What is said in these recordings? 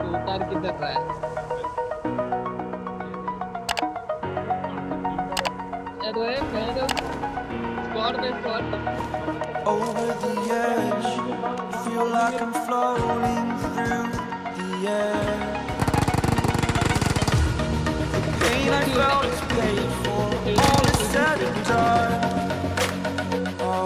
उतार किधर रहा है? अरे मेरे स्क्वाड में squad Over the edge, feel like I'm floating through the air. The pain I felt is paid for, all is said and done. Oh,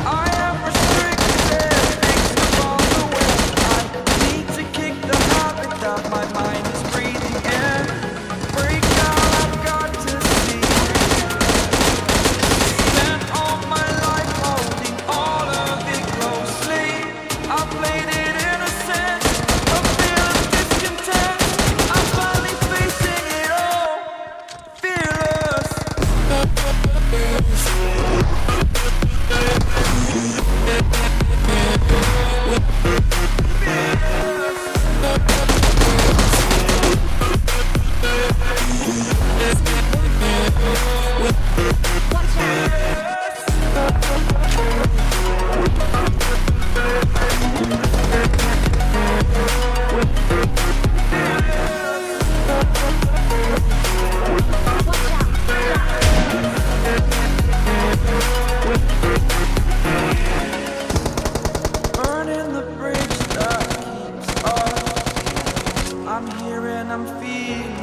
I am restricted, things along the way. I need to kick the habit that my mind is breathing in. Break out, I've got to see. Spent all my life holding all of it closely. I played it innocent, a feel of discontent. I'm finally facing it all, fearless. Burning the bridge that keeps us. I'm here and I'm feeling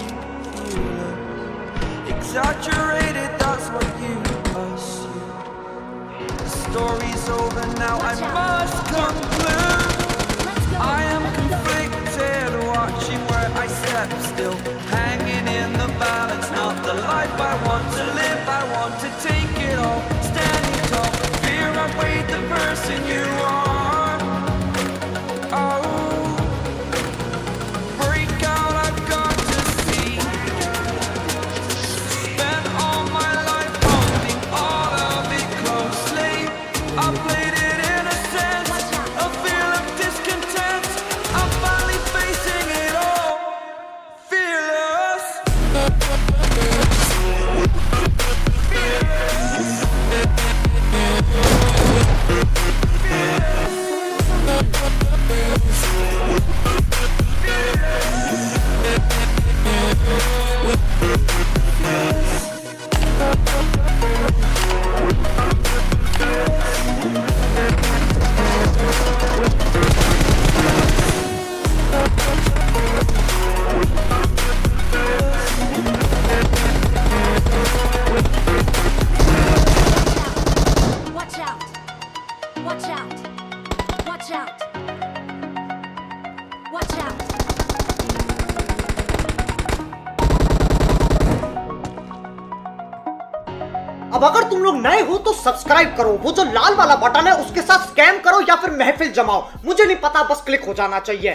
exaggerated, that's what you assume. The story's over now, I must conclude. I am conflicted, watching where I step still, hanging in the balance. Not the life I want to live, I want to take it all, standing tall. Fear I weighed the person you are. Oh, break out, I've got to see. Spent all my life holding all of it closely. I played it innocent, a feel of discontent. I'm finally facing it all, fearless. Watch out! Watch out! Watch out! Watch out! अब अगर तुम लोग नए हो तो subscribe करो, वो जो लाल वाला बटन है उसके साथ स्कैम करो या फिर महफिल जमाओ, मुझे नहीं पता, बस क्लिक हो जाना चाहिए।